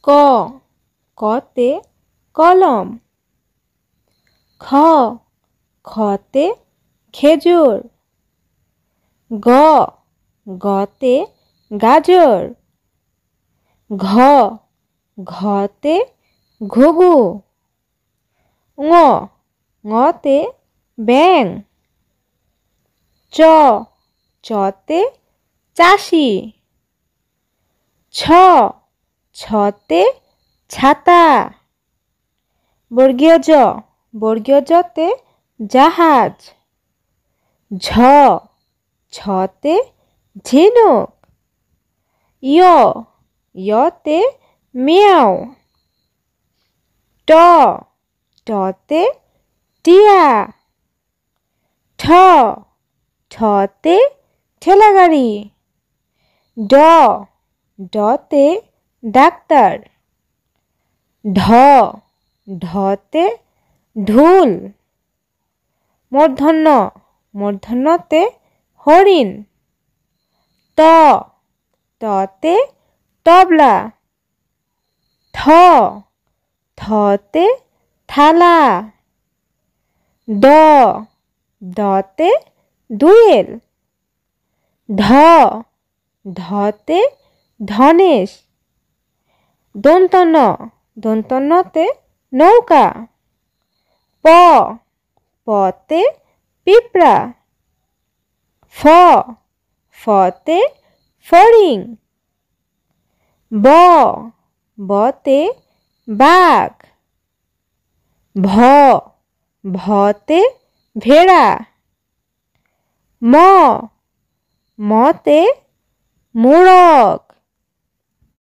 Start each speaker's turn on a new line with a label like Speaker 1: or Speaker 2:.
Speaker 1: ক, কতে কলম। খ, খতে খেজুর। গ, গতে গাজর। ঘ, ঘতে ঘুঘু। ঙ, ঙতে ব্যাঙ। চ, চতে চাষি। ছ, ছতে ছাতা। বর্গীয় জ, বর্গীয় জতে জাহাজ। ঝ, ঝতে ঝিনুক। য়, ইয়তে মিয়াও। ট, টতে টিয়া। ঠ, ঠতে ঠেলাগাড়ি। ড, ডতে ডাক্তার। ঢ, ঢতে ঢোল। মূর্ধন্য, মূর্ধন্যতে হরিণ। ত, ততে তবলা। থ, থতে থালা। দ, দতে দোয়েল। ধ, ধতে ধনেশ। দন্তন্য, দন্তন্যতে নৌকা। প, পতে পিঁপড়া। ফ, ফতে ফড়িং। ব, বতে বাঘ। ভ, ভতে ভেড়া। ম, মতে মোরগ।